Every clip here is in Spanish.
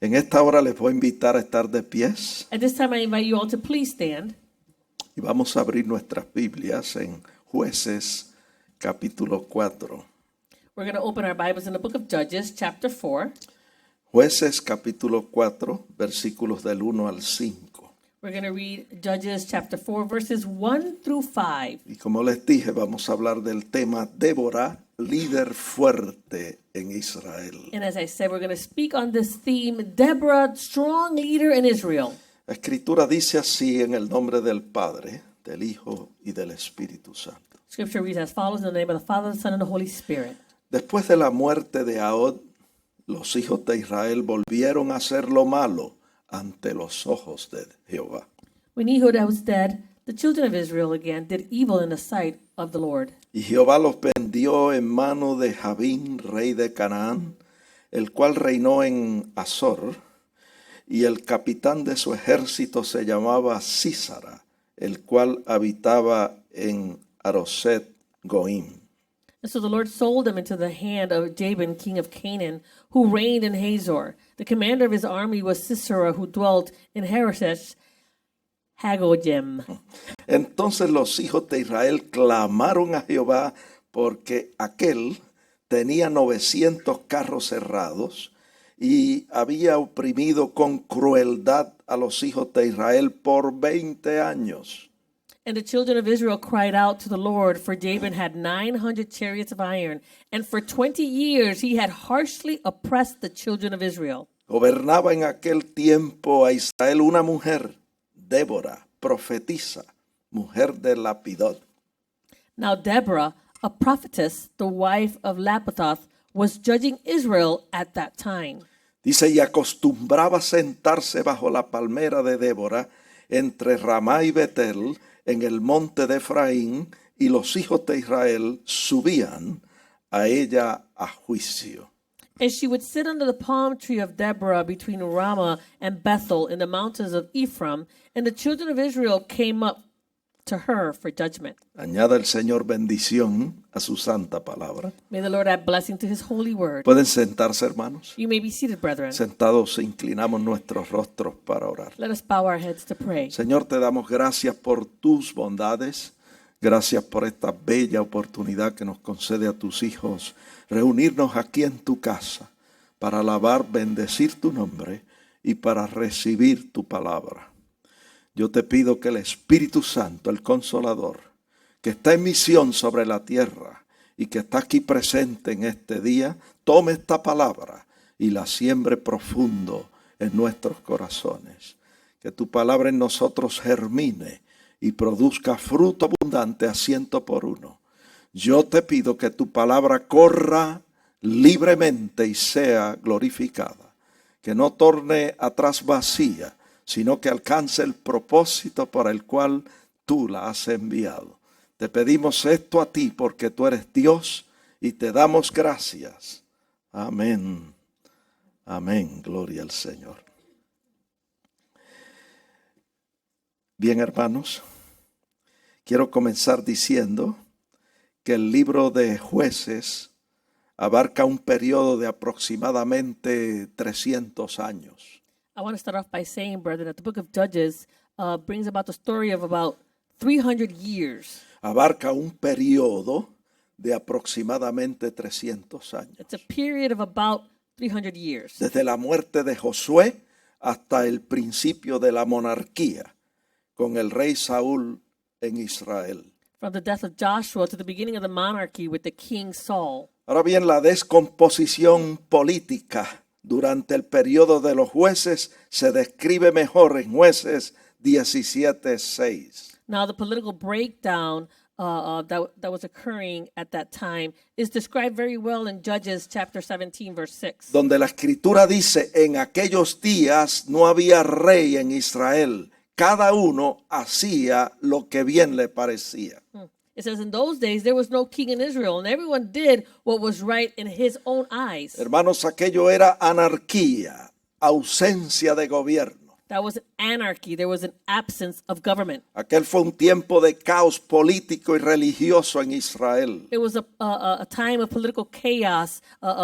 En esta hora les voy a invitar a estar de pies At this time, I invite you all to please stand. y vamos a abrir nuestras Biblias en Jueces capítulo 4. We're going to open our Bibles in the book of Judges, chapter 4. Jueces capítulo 4, versículos del 1 al 5. We're going to read Judges, chapter 4, verses 1 through 5. Y como les dije, vamos a hablar del tema Débora, líder fuerte en Israel. And as I said, we're going to speak on this theme, Deborah, strong leader in Israel. La Escritura dice así en el nombre del Padre, del Hijo y del Espíritu Santo. Scripture reads as follows in the name of the Father, the Son, and the Holy Spirit. Después de la muerte de Ahod, los hijos de Israel volvieron a hacer lo malo ante los ojos de Jehová. When Ehud was dead, the children of Israel again did evil in the sight of the Lord. Y Jehová los vendió en mano de Jabín, rey de Canaán, el cual reinó en Azor, y el capitán de su ejército se llamaba Sísara, el cual habitaba en Aroset Goim. And so the Lord sold them into the hand of Jabin, king of Canaan, who reigned in Hazor. The commander of his army was Sisera, who dwelt in Harosheth Hagoyim. Entonces los hijos de Israel clamaron a Jehová porque aquel tenía 900 carros cerrados y había oprimido con crueldad a los hijos de Israel por 20 años. And the children of Israel cried out to the Lord, for Jabin had 900 chariots of iron, and for 20 years he had harshly oppressed the children of Israel. Gobernaba en aquel tiempo a Israel una mujer, Débora, profetisa, mujer de Lapidot. Now Deborah, a prophetess, the wife of Lapithoth, was judging Israel at that time. Dice, y acostumbraba sentarse bajo la palmera de Débora entre Ramá y Betel en el monte de Efraín, y los hijos de Israel subían a ella a juicio. And she would sit under the palm tree of Deborah between Ramah and Bethel in the mountains of Ephraim, and the children of Israel came up to her for judgment. Añada el Señor bendición a su santa palabra. May the Lord add blessing to his holy word. Pueden sentarse, hermanos. You may be seated, brethren. Sentados inclinamos nuestros rostros para orar. Let us bow our heads to pray. Señor, te damos gracias por tus bondades. Gracias por esta bella oportunidad que nos concede a tus hijos reunirnos aquí en tu casa para alabar, bendecir tu nombre y para recibir tu palabra. Yo te pido que el Espíritu Santo, el Consolador, que está en misión sobre la tierra y que está aquí presente en este día, tome esta palabra y la siembre profundo en nuestros corazones. Que tu palabra en nosotros germine y produzca fruto abundante a 100%. Yo te pido que tu palabra corra libremente y sea glorificada. Que no torne atrás vacía, sino que alcance el propósito para el cual tú la has enviado. Te pedimos esto a ti porque tú eres Dios y te damos gracias. Amén. Amén. Gloria al Señor. Bien, hermanos, quiero comenzar diciendo que el libro de Jueces abarca un periodo de aproximadamente 300 años. I want to start off by saying, brethren, that the book of Judges brings about the story of about 300 years. Abarca un periodo de aproximadamente 300 años. It's a period of about 300 years. Desde la muerte de Josué hasta el principio de la monarquía con el rey Saúl en Israel. From the death of Joshua to the beginning of the monarchy with the king Saul. Ahora bien, la descomposición política durante el periodo de los jueces se describe mejor en Jueces 17:6. Now, the political breakdown that was occurring at that time is described very well in Judges chapter 17, verse 6. Donde la escritura dice, en aquellos días no había rey en Israel. Cada uno hacía lo que bien le parecía. It says, in those days there was no king in Israel, and everyone did what was right in his own eyes. Hermanos, aquello era anarquía, ausencia de gobierno. That was anarchy. There was an absence of government. Aquel fue un tiempo de caos político y religioso en Israel. It was a time of political chaos,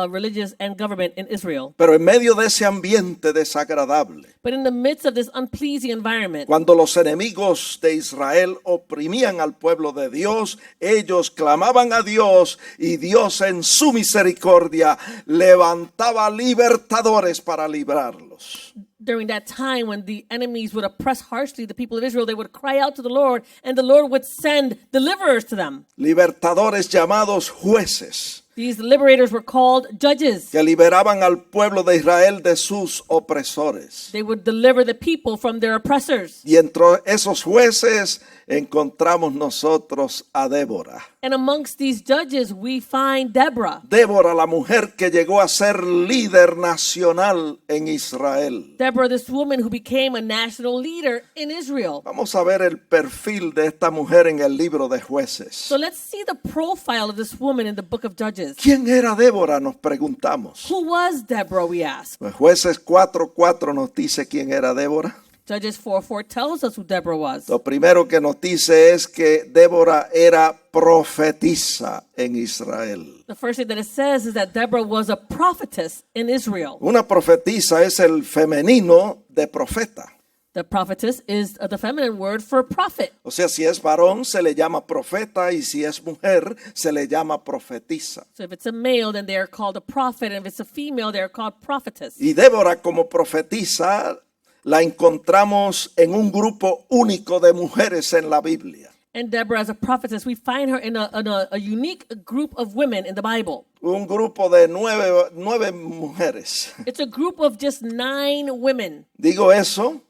religious and government in Israel. Pero en medio de ese ambiente desagradable, But in the midst of this unpleasing environment, cuando los enemigos de Israel oprimían al pueblo de Dios, ellos clamaban a Dios y Dios en su misericordia levantaba libertadores para librarlos. during that time when the enemies would oppress harshly the people of Israel, they would cry out to the Lord, and the Lord would send deliverers to them. Libertadores llamados jueces, These liberators were called judges. que liberaban al pueblo de Israel de sus opresores. They would deliver the people from their oppressors. Y entre esos jueces encontramos nosotros a Débora. And amongst these judges, we find Deborah. Débora, la mujer que llegó a ser líder nacional en Israel. Deborah, this woman who became a national leader in Israel. Vamos a ver el perfil de esta mujer en el libro de Jueces. So let's see the profile of this woman in the book of Judges. ¿Quién era Débora? Nos preguntamos. Who was Deborah, we ask? Pues Jueces 4:4 nos dice quién era Débora. Judges 4:4 tells us who Deborah was. Lo primero que nos dice es que Débora era profetisa en Israel. The first thing that it says is that Deborah was a prophetess in Israel. Una profetisa es el femenino de profeta. The prophetess is the feminine word for prophet. O sea, si es varón se le llama profeta y si es mujer se le llama profetisa. So if it's a male, then they are called a prophet, and if it's a female, they are called prophetess. Y Débora como profetisa la encontramos en un grupo único de mujeres en la Biblia. And Deborah, as a prophetess, we find her in a unique group of women in the Bible. Un grupo de nueve mujeres. It's a group of just 9 women. Digo eso,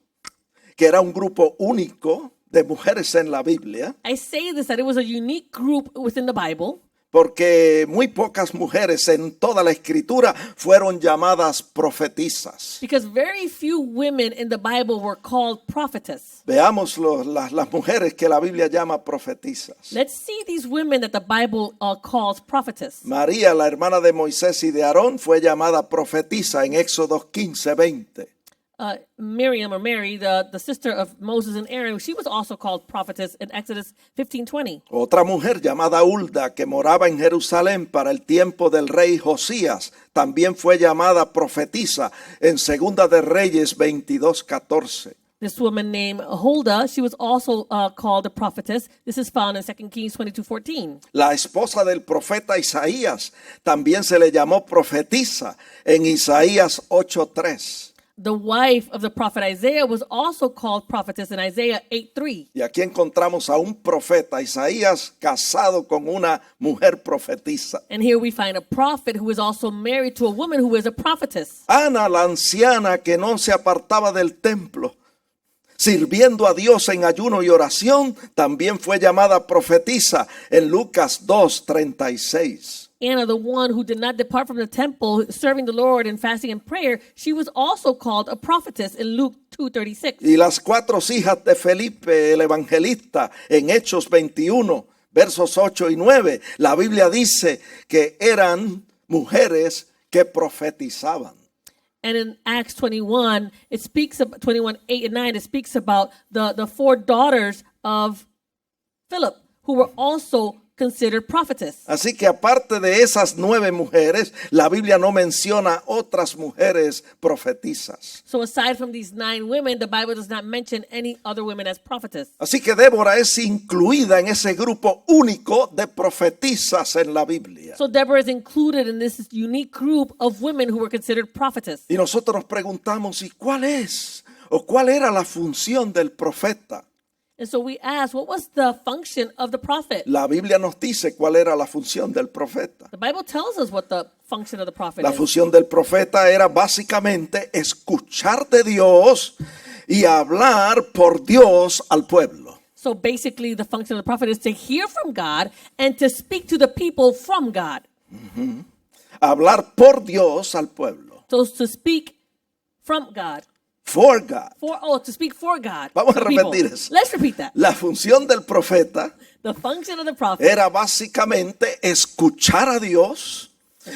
que era un grupo único de mujeres en la Biblia, I say this that it was a unique group within the Bible porque muy pocas mujeres en toda la escritura fueron llamadas profetisas. because very few women in the Bible were called prophetess. Veamos las mujeres que la Biblia llama profetisas. Let's see these women that the Bible calls prophetess. María, la hermana de Moisés y de Aarón, fue llamada profetisa en Éxodo 15:20. Miriam, or Mary, the sister of Moses and Aaron, she was also called prophetess in Exodus 15:20. Otra mujer llamada Hulda, que moraba en Jerusalén para el tiempo del rey Josías, también fue llamada profetisa en Segunda de Reyes 22:14. This woman named Huldah, she was also called a prophetess. This is found in 2 Kings 22:14. La esposa del profeta Isaías también se le llamó profetisa en Isaías 8:3. The wife of the prophet Isaiah was also called prophetess in Isaiah 8:3. Y aquí encontramos a un profeta, Isaías, casado con una mujer profetisa. And here we find a prophet who is also married to a woman who is a prophetess. Ana, la anciana que no se apartaba del templo, sirviendo a Dios en ayuno y oración, también fue llamada profetisa en Lucas 2:36. Anna, the one who did not depart from the temple, serving the Lord in fasting and prayer, she was also called a prophetess in Luke 2:36. Y las 4 hijas de Felipe el evangelista en Hechos 21, versos 8 y 9, la Biblia dice que eran mujeres que profetizaban. And in Acts 21, it speaks of 21:8 and 9, it speaks about the 4 daughters of Philip, who were also considered prophetess. Así que aparte de esas 9 mujeres, la Biblia no menciona otras mujeres profetizas. So aside from these 9 women, the Bible does not mention any other women as prophetess. Así que Débora es incluida en ese grupo único de profetisas en la Biblia. So Deborah is included in this unique group of women who were considered prophetess. Y nosotros nos preguntamos, ¿y cuál es o cuál era la función del profeta? And so we ask, what was the function of the prophet? La Biblia nos dice cuál era la función del profeta. The Bible tells us what the function of the prophet La is. función del profeta era básicamente escuchar de Dios y hablar por Dios al pueblo. So basically, the function of the prophet is to hear from God and to speak to the people from God. Hablar por Dios al pueblo. So to speak from God. For God. To speak for God. Vamos a to people. repetir eso. Let's repeat that. La función del profeta The function of the prophet era básicamente escuchar a Dios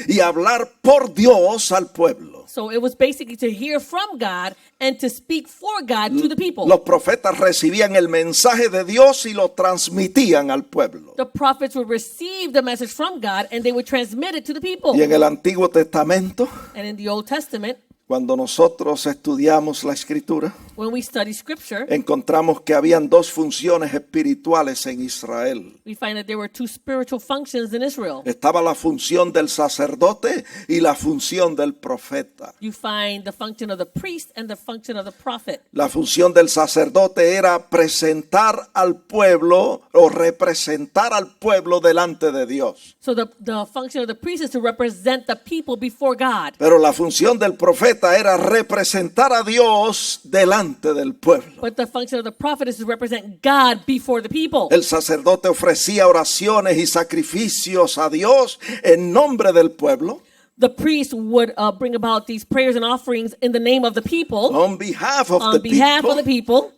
y hablar por Dios al pueblo. So it was basically to hear from God and to speak for God to the people. Los profetas recibían el mensaje de Dios y lo transmitían al pueblo. The prophets would receive the message from God and they would transmit it to the people. Y en el Antiguo Testamento, And in the Old Testament, cuando nosotros estudiamos la Escritura, when we study scripture, encontramos que habían dos funciones espirituales en Israel. we find that there were two spiritual functions in Israel. Estaba la función del sacerdote y la función del profeta. You find the function of the priest and the function of the prophet. La función del sacerdote era presentar al pueblo o representar al pueblo delante de Dios. So the function of the priest is to represent the people before God. Pero la función del profeta era representar a Dios delante del pueblo. But the function of the prophet is to represent God before the people. El sacerdote ofrecía oraciones y sacrificios a Dios en nombre del pueblo. The priest would bring about these prayers and offerings in the name of the people, On behalf of on the behalf people. of the people.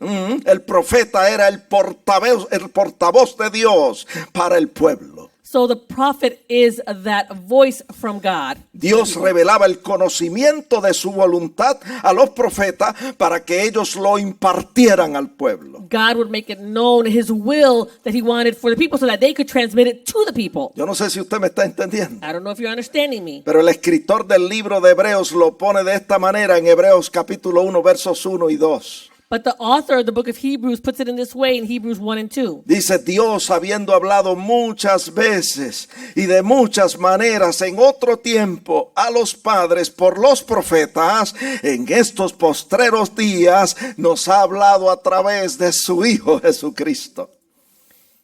El profeta era el portavoz de Dios para el pueblo. So the prophet is that voice from God. Dios revelaba el conocimiento de su voluntad a los profetas para que ellos lo impartieran al pueblo. God would make it known his will that he wanted for the people so that they could transmit it to the people. Yo no sé si usted me está entendiendo, I don't know if you're understanding me. pero el escritor del libro de Hebreos lo pone de esta manera en Hebreos capítulo 1 versos 1 y 2. But the author of the book of Hebrews puts it in this way in Hebrews 1 and 2. Dice: Dios, habiendo hablado muchas veces y de muchas maneras en otro tiempo a los padres por los profetas, en estos postreros días nos ha hablado a través de su Hijo Jesucristo.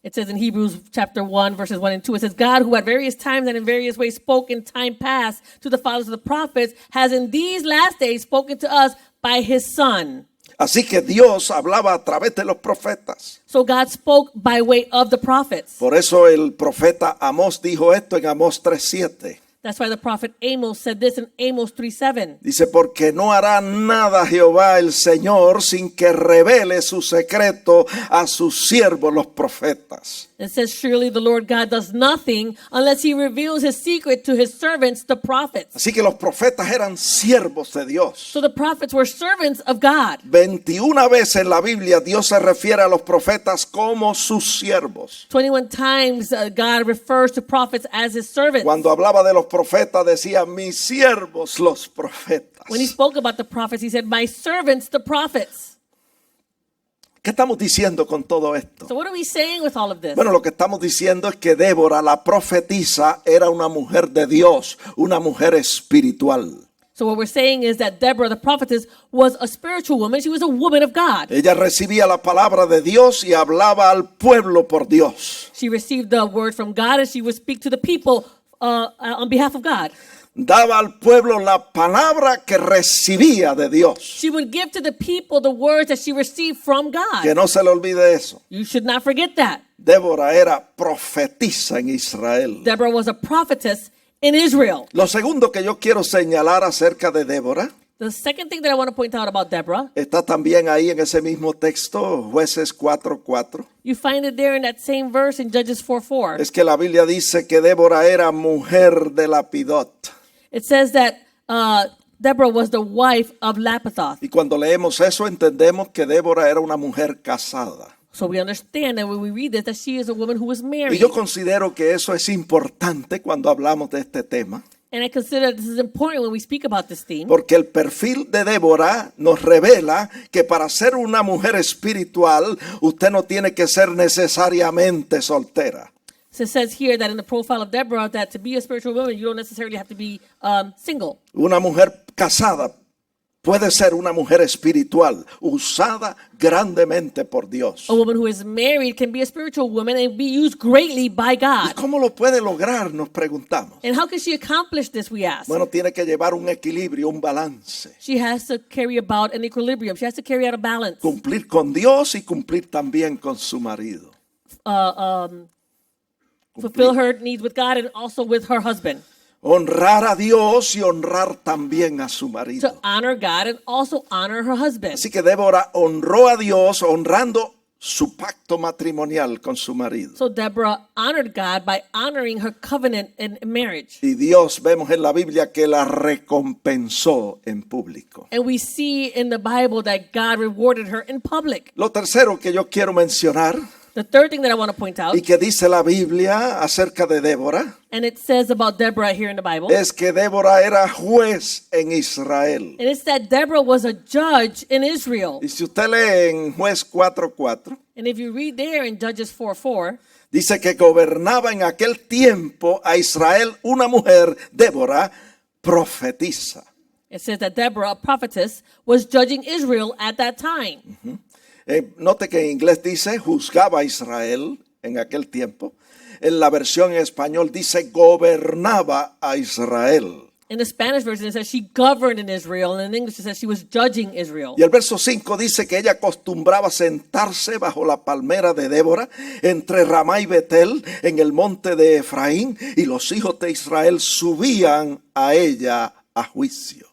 It says in Hebrews chapter 1, verses 1 and 2, it says, God, who at various times and in various ways spoke in time past to the fathers of the prophets, has in these last days spoken to us by his Son. Así que Dios hablaba a través de los profetas. So God spoke by way of the prophets. Por eso el profeta Amós dijo esto en Amós 3:7. That's why the prophet Amos said this in Amos 3:7. Dice: porque no hará nada Jehová el Señor sin que revele su secreto a sus siervos los profetas. It says, surely the Lord God does nothing unless he reveals his secret to his servants, the prophets. Así que los profetas eran siervos de Dios. So the prophets were servants of God. 21 veces en la Biblia Dios se refiere a los profetas como sus siervos. 21 times God refers to prophets as his servants. Cuando hablaba de los profetas decía: mis siervos los profetas. When he spoke about the prophets, he said, my servants, the prophets. ¿Qué estamos diciendo con todo esto? So what are we saying with all of this? Bueno, lo que estamos diciendo es que Débora, la profetisa, era una mujer de Dios, una mujer espiritual. So what we're saying is that Deborah, the prophetess, was a spiritual woman. She was a woman of God. Ella recibía la palabra de Dios y hablaba al pueblo por Dios. She received the word from God and she would speak to the people on behalf of God. Daba al pueblo la palabra que recibía de Dios. She would give to the people the words that she received from God. Que no se le olvide eso. You should not forget that. Débora era profetisa en Israel. Deborah was a prophetess in Israel. Lo segundo que yo quiero señalar acerca de Débora The second thing that I want to point out about Deborah, está también ahí en ese mismo texto, Jueces 4:4. you find it there in that same verse in Judges 4:4. Es que la Biblia dice que Débora era mujer de Lapidot. It says that Deborah was the wife of Lapithoth. Y cuando leemos eso entendemos que Débora era una mujer casada. So we understand that when we read this, that she is a woman who was Y married. yo considero que eso es importante cuando hablamos de este tema, And I consider this is important when we speak about this theme. porque el perfil de Débora nos revela que para ser una mujer espiritual usted no tiene que ser necesariamente soltera. So it says here that in the profile of Deborah, that to be a spiritual woman, you don't necessarily have to be single. Una mujer casada puede ser una mujer espiritual, usada grandemente por Dios. A woman who is married can be a spiritual woman and be used greatly by ¿Y God. cómo lo puede lograr? Nos preguntamos. And how can she accomplish this, we ask? Bueno, tiene que llevar un equilibrio, un balance. She has to carry about an equilibrium. She has to carry out a balance. Cumplir con Dios y cumplir también con su marido. Fulfill her needs with God and also with her husband. Honrar a Dios y honrar también a su To marido. honor God and also honor her husband. Así que Débora honró a Dios honrando su pacto matrimonial con su marido. So Deborah honored God by honoring her covenant in marriage. Y Dios, vemos en la Biblia, que la recompensó en público. And we see in the Bible that God rewarded her in public. Lo tercero que yo quiero mencionar, The third thing that I want to point out, y que dice la Biblia acerca de Débora, and it says about Deborah here in the Bible, es que Débora era juez en Israel. and it's that Deborah was a judge in Israel. Y si usted lee en Juez 4:4, And if you read there in Judges 4:4, dice que gobernaba en aquel tiempo a Israel una mujer, Débora, profetisa. it says that Deborah, a prophetess, was judging Israel at that time. Note que en inglés dice juzgaba a Israel en aquel tiempo. En la versión en español dice gobernaba a Israel. In the Spanish version, it says she governed in Israel, and in English, it says she was judging Israel. Y el verso 5 dice que ella acostumbraba sentarse bajo la palmera de Débora entre Ramá y Betel en el monte de Efraín, y los hijos de Israel subían a ella a juicio.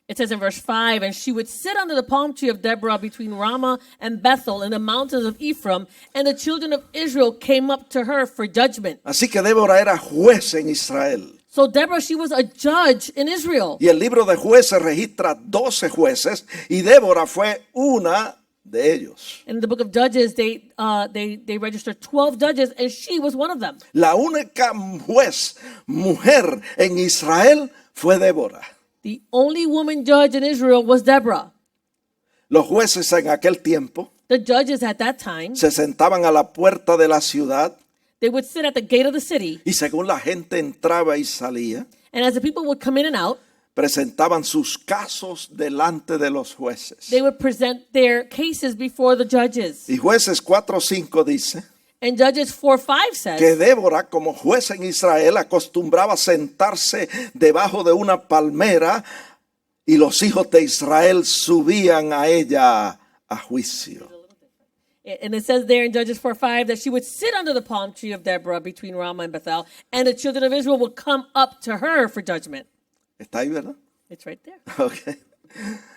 It says in verse 5, and she would sit under the palm tree of Deborah between Ramah and Bethel in the mountains of Ephraim, and the children of Israel came up to her for judgment. Así que Débora era juez en Israel. So Deborah, she was a judge in Israel. Y el libro de Jueces registra 12 jueces, y Débora fue una de ellos. In the book of Judges, they registered 12 judges, and she was one of them. La única juez mujer en Israel fue Débora. The only woman judge in Israel was Deborah. Los jueces en aquel tiempo The judges at that time, se sentaban a la puerta de la ciudad, they would sit at the gate of the city, y según la gente entraba y salía, and as the people would come in and out, presentaban sus casos delante de los jueces. they would present their cases before the judges. Y Jueces 4:5 dice And Judges 4:5 says que Débora, como juez en Israel, acostumbraba sentarse debajo de una palmera, y los hijos de Israel subían a ella a juicio. and it says there in Judges 4:5 that she would sit under the palm tree of Deborah between Ramah and Bethel, and the children of Israel would come up to her for judgment. ¿Está ahí, verdad? It's right there. Okay.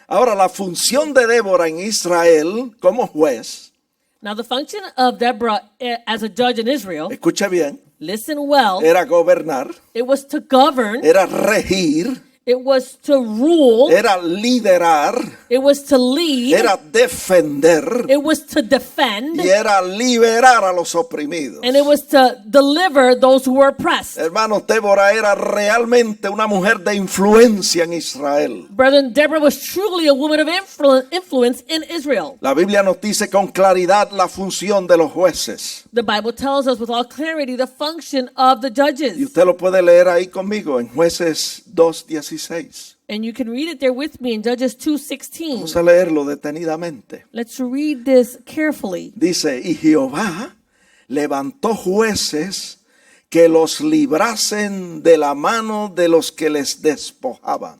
Ahora, la función de Débora en Israel como juez, Now the function of Deborah as a judge in Israel, escuche bien, listen well, era gobernar, it was to govern, era regir, it was to rule, era liderar, it was to lead, era defender it was to defend, y era liberar a los oprimidos. and it was to deliver those who were oppressed. Hermanos, Débora era realmente una mujer de influencia en Israel. Brethren, Deborah was truly a woman of influence in Israel. La Biblia nos dice con claridad la función de los jueces. The Bible tells us with all clarity the function of the Y judges. usted lo puede leer ahí conmigo en Jueces 2:16. And you can read it there with me in Judges 2:16. Vamos a leerlo detenidamente. Let's read this carefully. Dice, y Jehová levantó jueces que los librasen de la mano de los que les despojaban.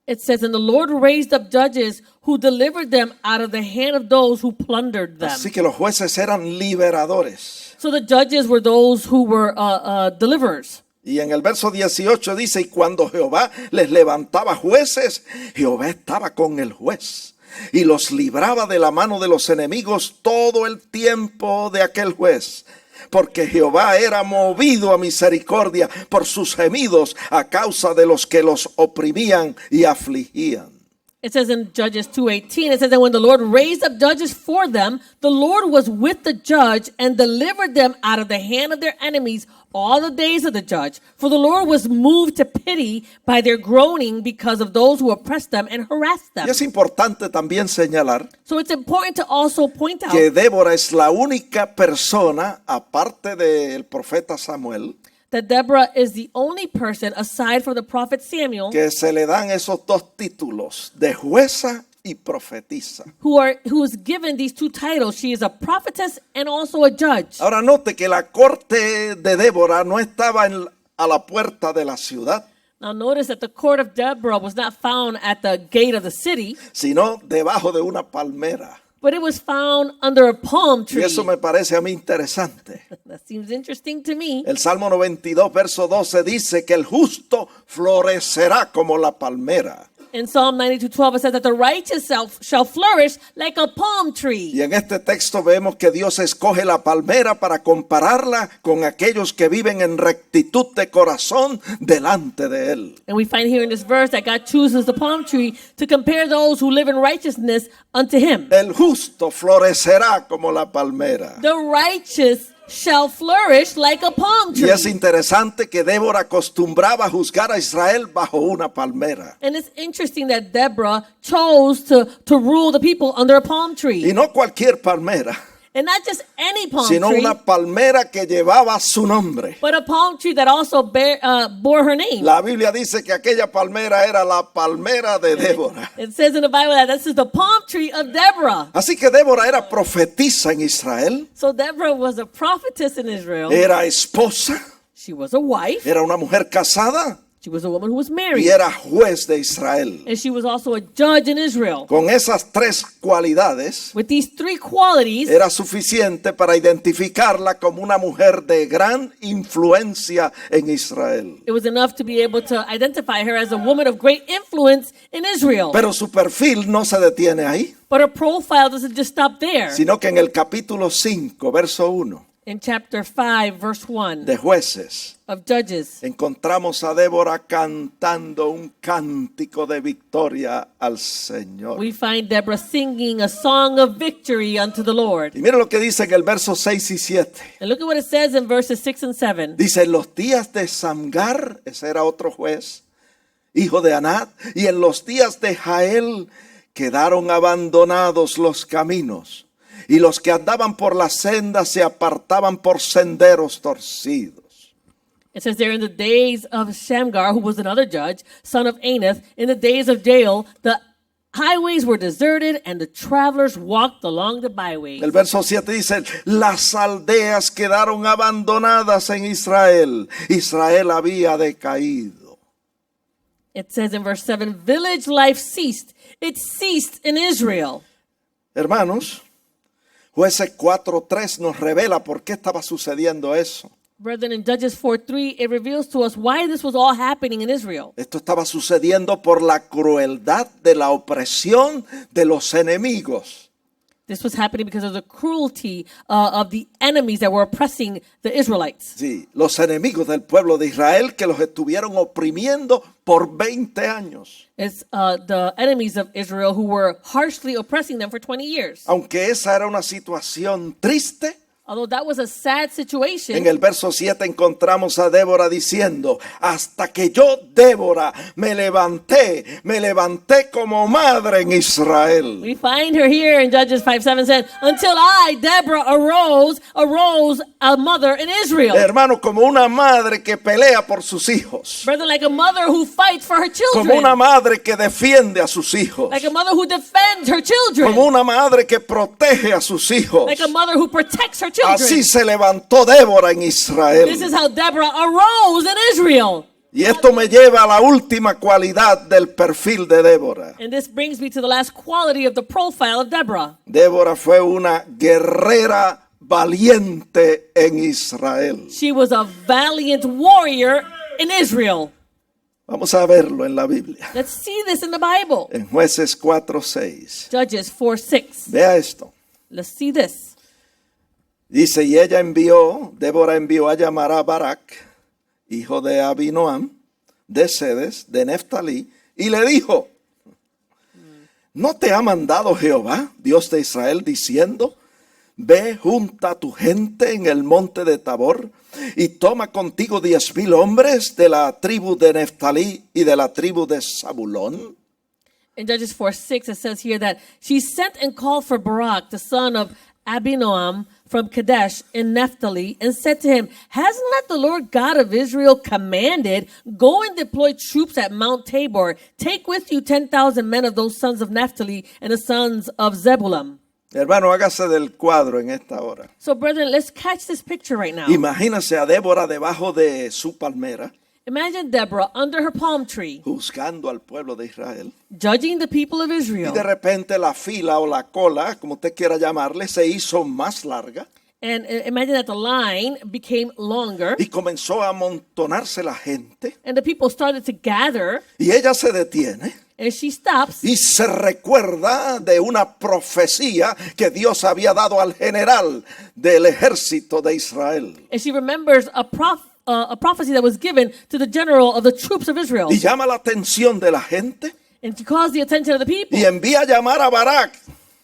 It says, and the Lord raised up judges who delivered them out of the hand of those who plundered them. Así que los jueces eran liberadores. So the judges were those who were deliverers. Y en el verso 18 dice, y cuando Jehová les levantaba jueces, Jehová estaba con el juez y los libraba de la mano de los enemigos todo el tiempo de aquel juez. Porque Jehová era movido a misericordia por sus gemidos a causa de los que los oprimían y afligían. It says in Judges 2:18, it says that when the Lord raised up judges for them, the Lord was with the judge and delivered them out of the hand of their enemies all the days of the judge. For the Lord was moved to pity by their groaning because of those who oppressed them and harassed them. Y es importante también señalar So it's important to also point out que Débora es la única persona, aparte del profeta Samuel, that Deborah is the only person, aside from the prophet Samuel, que se le dan esos dos títulos de jueza y profetiza. who is given these two titles. She is a prophetess and also a judge. Ahora note que la corte de Débora no estaba a la puerta de la ciudad, Now notice that the court of Deborah was not found at the gate of the city, sino debajo de una palmera. but it was found under a palm Y tree. eso me parece a mí interesante. That seems interesting to me. El Salmo 92, verso 12 dice que el justo florecerá como la palmera. In Psalm 92:12 it says that the righteous shall flourish like a palm Y tree. en este texto vemos que Dios escoge la palmera para compararla con aquellos que viven en rectitud de corazón delante de Él. And we find here in this verse that God chooses the palm tree to compare those who live in righteousness unto him. El justo florecerá como la palmera. The righteous shall flourish like a palm Y tree. es interesante que Débora acostumbraba a juzgar a Israel bajo una palmera. And it's interesting that Deborah chose to rule the people under a palm tree. Y no cualquier palmera, And not just any palm sino tree, una palmera que llevaba su nombre. but a palm tree that also bore her name. La Biblia dice que aquella palmera era la palmera de Débora. It says in the Bible that this is the palm tree of Deborah. Así que Débora era profetisa en Israel, So Deborah was a prophetess in Israel. era esposa, She was a wife. era una mujer casada She was a woman who was y married. era juez de Israel. And she was also a judge in Israel. Con esas tres cualidades With these three qualities, era suficiente para identificarla como una mujer de gran influencia en Israel. it was enough to be able to identify her as a woman of great influence in Israel. Pero su perfil no se detiene ahí, But her profile doesn't just stop there. sino que en el capítulo 5, verso 1 In chapter 5, verse 1 de Jueces, of Judges, encontramos a Débora cantando un cántico de victoria al Señor. we find Deborah singing a song of victory unto the Lord. Y mira lo que dice en el verso 6 y 7. And look at what it says in verses 6 and 7. Dice, en los días de Samgar, ese era otro juez, hijo de Anat, y en los días de Jael quedaron abandonados los caminos, y los que andaban por las sendas se apartaban por senderos torcidos. It says there in the days of Shamgar, who was another judge, son of Anath, in the days of Jael, the highways were deserted and the travelers walked along the byways. El verso 7 dice, las aldeas quedaron abandonadas en Israel. Israel había decaído. It says in verse 7, village life ceased. It ceased in Israel. Hermanos, Jueces 4:3 nos revela por qué estaba sucediendo eso. Brethren, in Judges 4:3, it reveals to us why this was all happening in Israel. Esto estaba sucediendo por la crueldad de la opresión de los enemigos. This was happening because of the cruelty of the enemies that were oppressing the Israelites. Sí, los enemigos del pueblo de Israel que los estuvieron oprimiendo por 20 años. It's the enemies of Israel who were harshly oppressing them for 20 years. Aunque esa era una situación triste, Although that was a sad situation, en el verso 7 encontramos a Débora diciendo, hasta que yo, Débora, me levanté como madre en Israel. we find her here in Judges 5:7 said, until I, Deborah, arose a mother in Israel. Hermano, como una madre que pelea por sus hijos. Brother, like a mother who fights for her Como una children. madre que defiende a sus hijos. Like a mother who defends her children. Como una madre que protege a sus hijos. Like a mother who protects her children. Así se levantó Débora en Israel. This is how Deborah arose in Israel. Y esto me lleva a la última cualidad del perfil de Débora. And this brings me to the last quality of the profile of Deborah. Débora fue una guerrera valiente en Israel. She was a valiant warrior in Israel. Vamos a verlo en la Biblia. Let's see this in the Bible. En Jueces 4:6. Judges 4:6. Vea esto. Let's see this. Dice, y Débora envió a llamar a Barak, hijo de Abinoam, de Sedes, de Neftalí, y le dijo, ¿no te ha mandado Jehová, Dios de Israel, diciendo, ve, junta a tu gente en el monte de Tabor, y toma contigo 10,000 hombres de la tribu de Neftalí y de la tribu de Zabulón? In Judges 4:6, it says here that she sent and called for Barak, the son of Abinoam, from Kadesh in Naphtali, and said to him, has not the Lord God of Israel commanded, go and deploy troops at Mount Tabor, take with you 10,000 men of those sons of Naphtali and the sons of Zebulun. Hermano, hágase del cuadro en esta hora. So, brethren, let's catch this picture right now. Imagínase a Débora debajo de su palmera, Imagine Deborah under her palm tree, juzgando al pueblo de Israel. judging the people of Y Israel. de repente la fila o la cola, como usted quiera llamarle, se hizo más larga And imagine that the line became longer, y comenzó a amontonarse la gente. and the people started to gather, Y ella se detiene And she stops. y se recuerda de una profecía que Dios había dado al general del ejército de Israel. And she remembers a prophecy that was given to the general of the troops of Israel. Y llama la atención de la gente And she calls the attention of the people. y envía a llamar a Barak.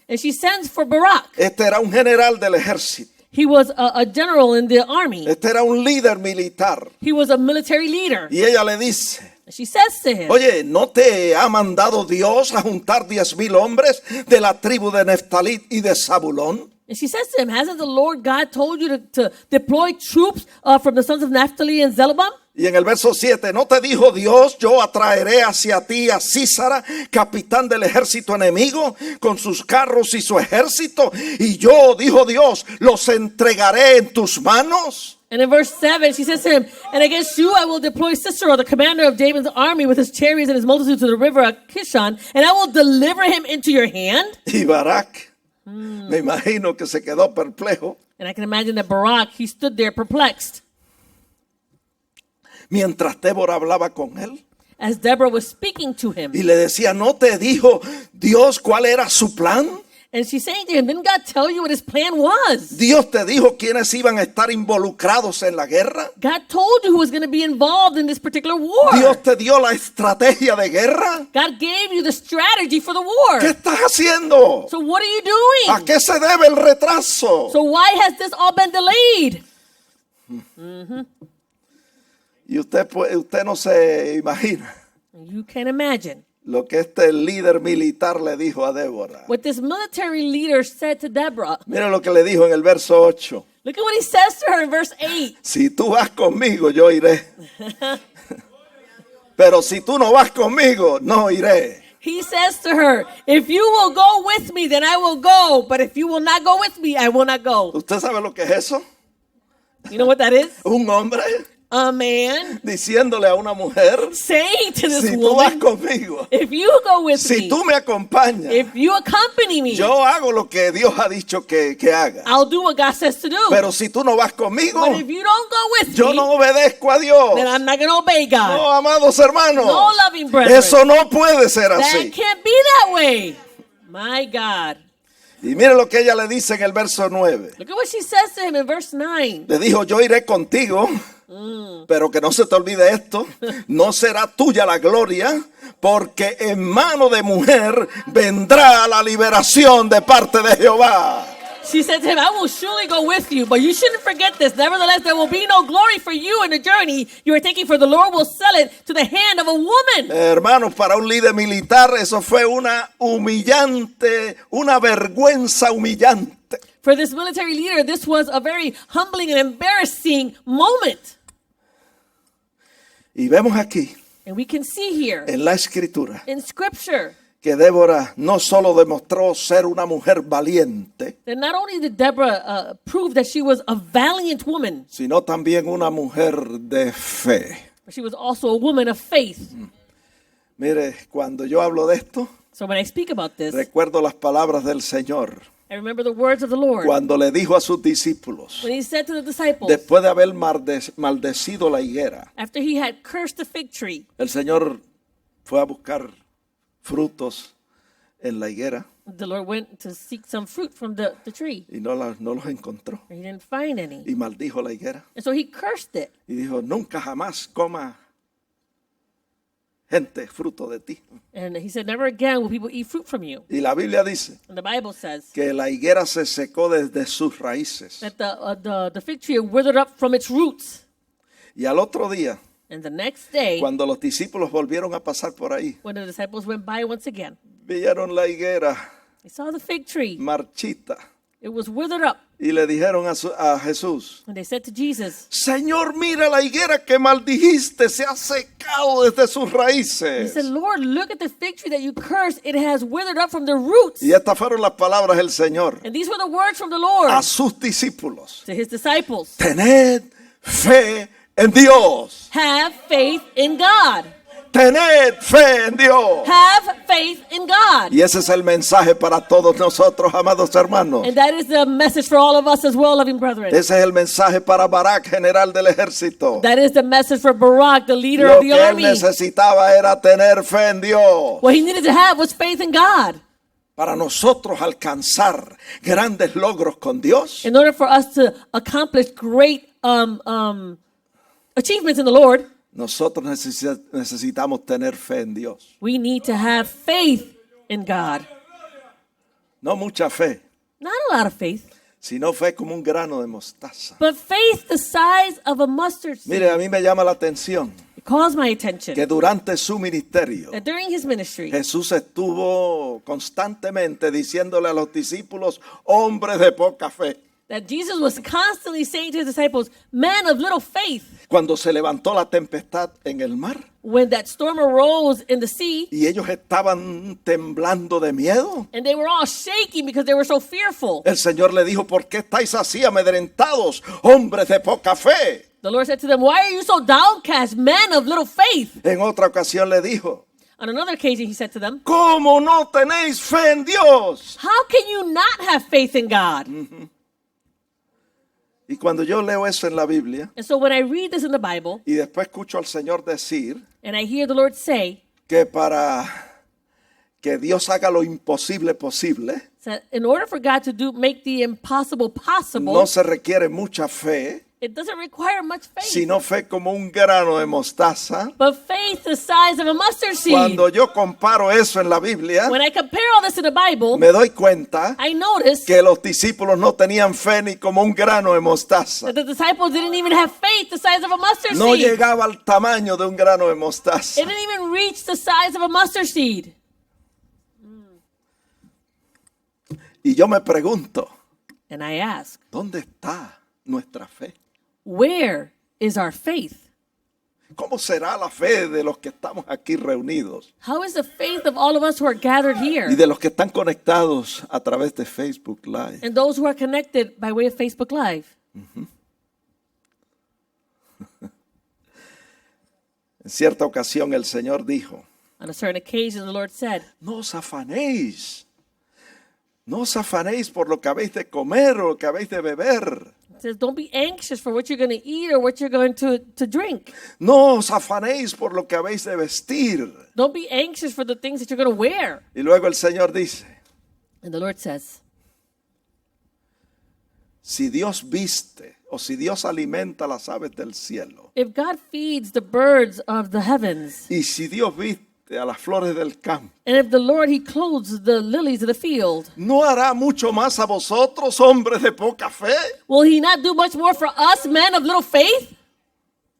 And she sends for Barak. Este era un general del ejército. He was a general in the army. Este era un líder militar. He was a military leader. Y ella le dice, And she says to him, oye, ¿no te ha mandado Dios a juntar 10,000 hombres de la tribu de Neftalí y de Zabulón? and she says to him, hasn't the Lord God told you to deploy troops from the sons of Naphtali and Zebulun? Y en el verso 7, ¿no te dijo Dios, yo atraeré hacia ti a Sísara, capitán del ejército enemigo, con sus carros y su ejército? Y yo, dijo Dios, los entregaré en tus manos. And in verse 7, she says to him, and against you I will deploy Sisera, the commander of David's army, with his chariots and his multitude to the river of Kishon, and I will deliver him into your hand. Y Barak, me imagino que se quedó perplejo, And I can imagine that Barak, he stood there perplexed mientras Débora hablaba con él. as Deborah was speaking to him. Y le decía, ¿no te dijo Dios cuál era su plan? And she's saying to him, didn't God tell you what his plan was? Dios te dijo quiénes iban a estar involucrados en la guerra. God told you who was going to be involved in this particular war. Dios te dio la estrategia de guerra. God gave you the strategy for the war. ¿Qué estás haciendo? So what are you doing? ¿A qué se debe el retraso? So why has this all been delayed? Y usted no se imagina You can imagine lo que este líder militar le dijo a Débora. what this military leader said to Deborah. Mira lo que le dijo en el verso 8. Look at what he says to her in verse 8. Si tú vas conmigo, yo iré. Pero si tú no vas conmigo, no iré. He says to her, if you will go with me, then I will go. But if you will not go with me, I will not go. ¿Usted sabe lo que es eso? You know what that is? Un hombre A man diciéndole a una mujer, saying to this si tú vas woman, conmigo, if you go with si me, tú me acompañas, if you accompany me, yo hago lo que Dios ha dicho que haga. I'll do what God says to do. Pero si tú no vas conmigo, But if you don't go with yo me, no obedezco a Dios. then I'm not going to obey God. No, amados hermanos, No, loving brethren. eso no puede ser That así. can't be that way. My God. Y mire lo que ella le dice en el verso 9. Look at what she says to him in verse 9. Le dijo, yo iré contigo, pero que no se te olvide esto, no será tuya la gloria, porque en mano de mujer vendrá la liberación de parte de Jehová. She said to him, I will surely go with you, but you shouldn't forget this. Nevertheless, there will be no glory for you in the journey you are taking, for the Lord will sell it to the hand of a woman. Hermanos, para un líder militar eso fue una vergüenza humillante. For this military leader, this was a very humbling and embarrassing moment. Y vemos aquí And we can see here en la escritura in Scripture que Débora no solo demostró ser una mujer valiente, that not only did Deborah prove that she was a valiant woman, sino también una mujer de fe. but she was also a woman of faith. Mire, cuando yo hablo de esto, So when I speak about this, recuerdo las palabras del Señor I remember the words of the Lord cuando le dijo a sus discípulos, when he said to the disciples, después de haber maldecido la higuera, after he had cursed the fig tree, el Señor fue a buscar frutos en la higuera the Lord went to seek some fruit from the tree. y no los encontró. And he didn't find any. Y maldijo la higuera And so he cursed it. y dijo, nunca jamás coma gente fruto de ti. And he said, never again will people eat fruit from you. Y la Biblia dice And the Bible says que la higuera se secó desde sus raíces. that the fig tree withered up from its roots. Y al otro día, And the next day, cuando los discípulos volvieron a pasar por ahí, when the disciples went by once again, vieron la higuera they saw the fig tree. marchita It was withered up. y le dijeron a Jesús, And they said to Jesus, Señor, mira la higuera que maldijiste, se ha secado desde sus he raíces. said, Lord, look at the fig tree that you cursed. It has withered up from the roots. Y estas fueron las palabras del Señor And these were the words from the Lord a sus discípulos. to his disciples. Tened fe en Dios. Have faith in God. tened fe en Dios. Have faith in God. Y ese es el mensaje para todos nosotros, amados hermanos. And that is the message for all of us as well, loving brethren. Ese es el mensaje para Barak, general del ejército. That is the message for Barak, the leader Lo of que the él army. necesitaba era tener fe en Dios. What he needed to have was faith in God. Para nosotros alcanzar grandes logros con Dios, In order for us to accomplish great achievements in the Lord, nosotros necesitamos tener fe en Dios. we need to have faith in God. No mucha fe, Not a lot of faith, sino fe como un grano de mostaza. but faith the size of a mustard seed. Mire, a mí me llama la atención It calls my attention que durante su ministerio that during his ministry, Jesús estuvo constantemente diciéndole a los discípulos, hombres de poca fe. that Jesus was constantly saying to his disciples, men of little faith, Cuando se levantó la tempestad en el mar when that storm arose in the sea, y ellos estaban temblando de miedo, and they were all shaking because they were so fearful. el Señor le dijo, ¿por qué estáis así amedrentados, hombres de poca fe? The Lord said to them, why are you so downcast, men of little faith? En otra ocasión le dijo, On another occasion, he said to them, ¿cómo no tenéis fe en Dios? how can you not have faith in God? Y cuando yo leo eso en la Biblia And so when I read this in the Bible, y después escucho al Señor decir and I hear the Lord say, que para que Dios haga lo imposible posible, that in order for God to make the impossible possible, no se requiere mucha fe, it doesn't require much faith, sino fe como un grano de mostaza. but faith the size of a mustard seed. Cuando yo comparo eso en la Biblia, When I compare all this in the Bible, me doy cuenta I notice que los discípulos no tenían fe ni como un grano de mostaza. that the disciples didn't even have faith the size of a mustard No seed. llegaba al tamaño de un grano de mostaza. It didn't even reach the size of a mustard seed. Y yo me pregunto, And I ask, ¿dónde está nuestra fe? where is our faith? ¿Cómo será la fe de los que estamos aquí reunidos How is the faith of all of us who are gathered here y de los que están conectados a través de Facebook Live? and those who are connected by way of Facebook Live? En cierta ocasión el Señor dijo, On a certain occasion, the Lord said, no os afanéis, no os afanéis por lo que habéis de comer o lo que habéis de beber. He says, don't be anxious for what you're going to eat or what you're going to drink. No os afanéis por lo que habéis de vestir. Don't be anxious for the things that you're going to wear. Y luego el Señor dice, And the Lord says, si Dios viste o si Dios alimenta las aves del cielo if God feeds the birds of the heavens, y si Dios viste a las flores del campo, and if the Lord, he clothes the lilies of the field, ¿no hará mucho más a vosotros, hombres de poca fe? will he not do much more for us, men of little faith?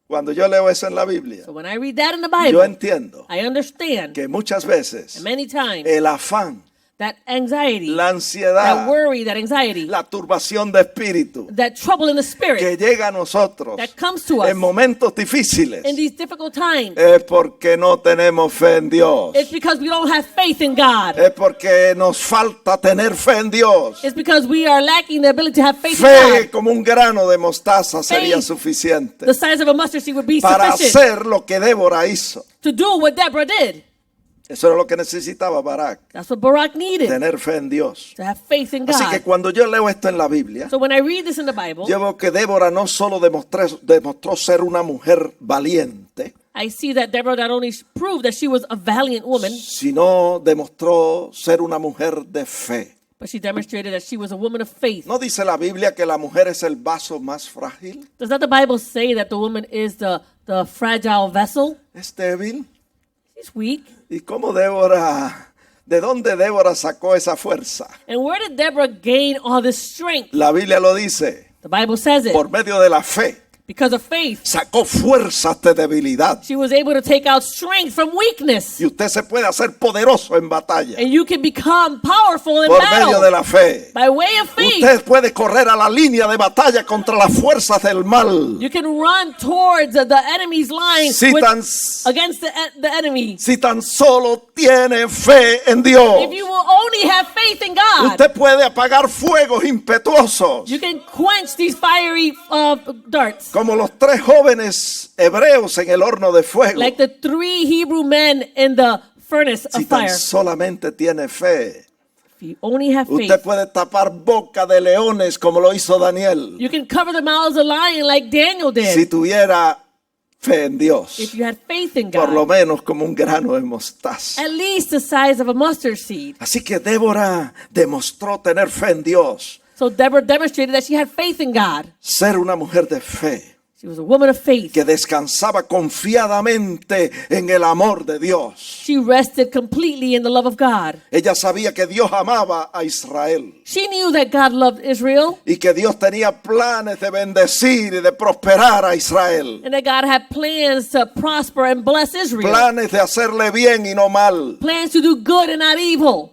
Cuando yo leo eso en la Biblia, So when I read that in the yo Bible, entiendo I understand que muchas veces many times el afán, that anxiety, la that ansiedad, worry, that anxiety, la turbación de espíritu that trouble in the spirit que llega a nosotros that comes to us en momentos difíciles in these difficult times, es porque no tenemos fe en Dios. it's because we don't have faith in God. Es porque nos falta tener fe en Dios. It's because we are lacking the ability to have faith in Fe God. como un grano de mostaza sería Faith, suficiente The size of a mustard seed would be para sufficient hacer lo que Débora hizo. to do what Deborah did. Eso era lo que necesitaba Barak, That's what Barak needed, tener fe en Dios. to have faith in Así que God. cuando yo leo esto en la Biblia, So when I read this in the Bible, yo veo que Débora no solo demostró ser una mujer valiente, I see that Deborah not only proved that she was a valiant woman, sino demostró ser una mujer de fe. but she demonstrated that she was a woman of faith. ¿No dice la Biblia que la mujer es el vaso más frágil? Does not the Bible say that the woman is the fragile vessel? Es débil. She's weak. ¿Y cómo Débora, de dónde Débora sacó esa fuerza? And where did Deborah gain all this strength? La Biblia lo dice, The Bible says it. por medio de la fe. Because of faith, Sacó fuerzas de debilidad. she was able to take out strength from weakness. Y usted se puede hacer poderoso en batalla And you can become powerful in por medio battle de la fe. by way of faith. Usted puede correr a la línea de batalla contra las fuerzas del mal. You can run towards the enemy's line Si with- tan, against the enemy. si tan solo tiene fe en Dios, If you will only have faith in God, usted puede apagar fuegos impetuosos. you can quench these fiery darts. como los 3 jóvenes hebreos en el horno de fuego. Like the 3 Hebrew men in the furnace Si of tan fire. solamente tiene fe, If you only have usted faith, puede tapar boca de leones como lo hizo Daniel. you can cover the mouths of lion like Daniel did. Si tuviera fe en Dios, If you had faith in por lo God, menos como un grano de mostaza. at least the size of a mustard seed. Así que Débora demostró tener fe en Dios, So Deborah demonstrated that she had faith in God. ser una mujer de fe, She was a woman of faith. que descansaba confiadamente en el amor de Dios. She rested completely in the love of God. Ella sabía que Dios amaba a Israel She knew that God loved Israel y que Dios tenía planes de bendecir y de prosperar a Israel. and that God had plans to prosper and bless Israel. Planes de hacerle bien y no mal. Plans to do good and not evil.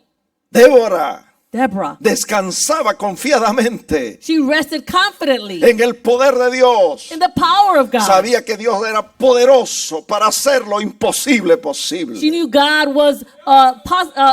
Débora Deborah, descansaba confiadamente she rested confidently en el poder de Dios. in the power of God. Sabía que Dios era poderoso para hacer lo imposible She posible. knew God was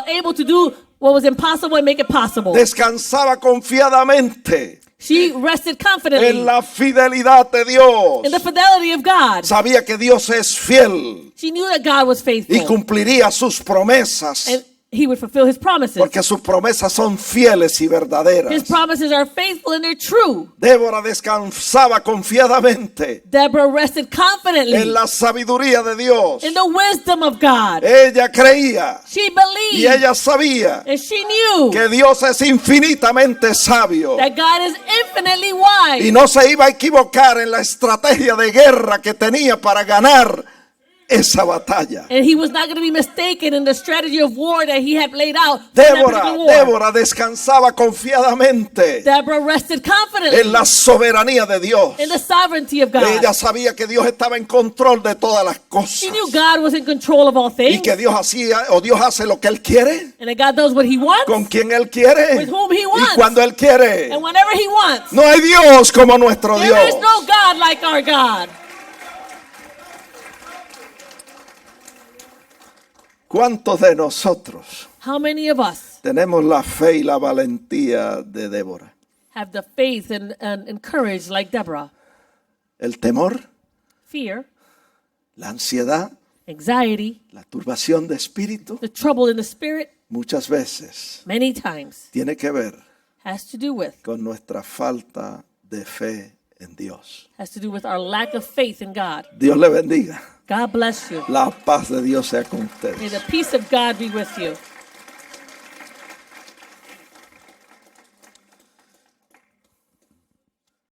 able to do what was impossible and make it possible. Descansaba confiadamente She rested confidently en la fidelidad de Dios. in the fidelity of God. Sabía que Dios es fiel She knew that God was y faithful cumpliría sus promesas, and He would fulfill His promises. porque sus promesas son fieles y verdaderas. His promises are faithful and they're true. Débora descansaba confiadamente Deborah rested confidently en la sabiduría de Dios. in the wisdom of God. Ella creía She y believed ella sabía and she knew que Dios es infinitamente sabio that God is infinitely y wise. no se iba a equivocar en la estrategia de guerra que tenía para ganar esa batalla. And He was not going to be mistaken in the strategy of war that He had laid out for that particular war. Débora descansaba confiadamente Deborah rested confidently en la soberanía de Dios. in the sovereignty of God. Ella sabía que Dios estaba en control de todas las cosas She knew God was in control of all y things que Dios hace lo que Él quiere, and that God does what He wants con quien Él quiere With whom He y wants. cuando Él quiere. and whenever He wants. No hay Dios como nuestro There Dios. is no God like our God. ¿Cuántos de nosotros How many of us tenemos la fe y la valentía de Débora? have the faith and courage like Deborah? El temor, Fear, la ansiedad, anxiety, la turbación de espíritu, the trouble in the spirit, muchas veces many times tiene que ver has to do with nuestra falta de fe en Dios. our lack of faith in God. Dios le bendiga. God bless you. La paz de Dios sea con ustedes. May the peace of God be with you.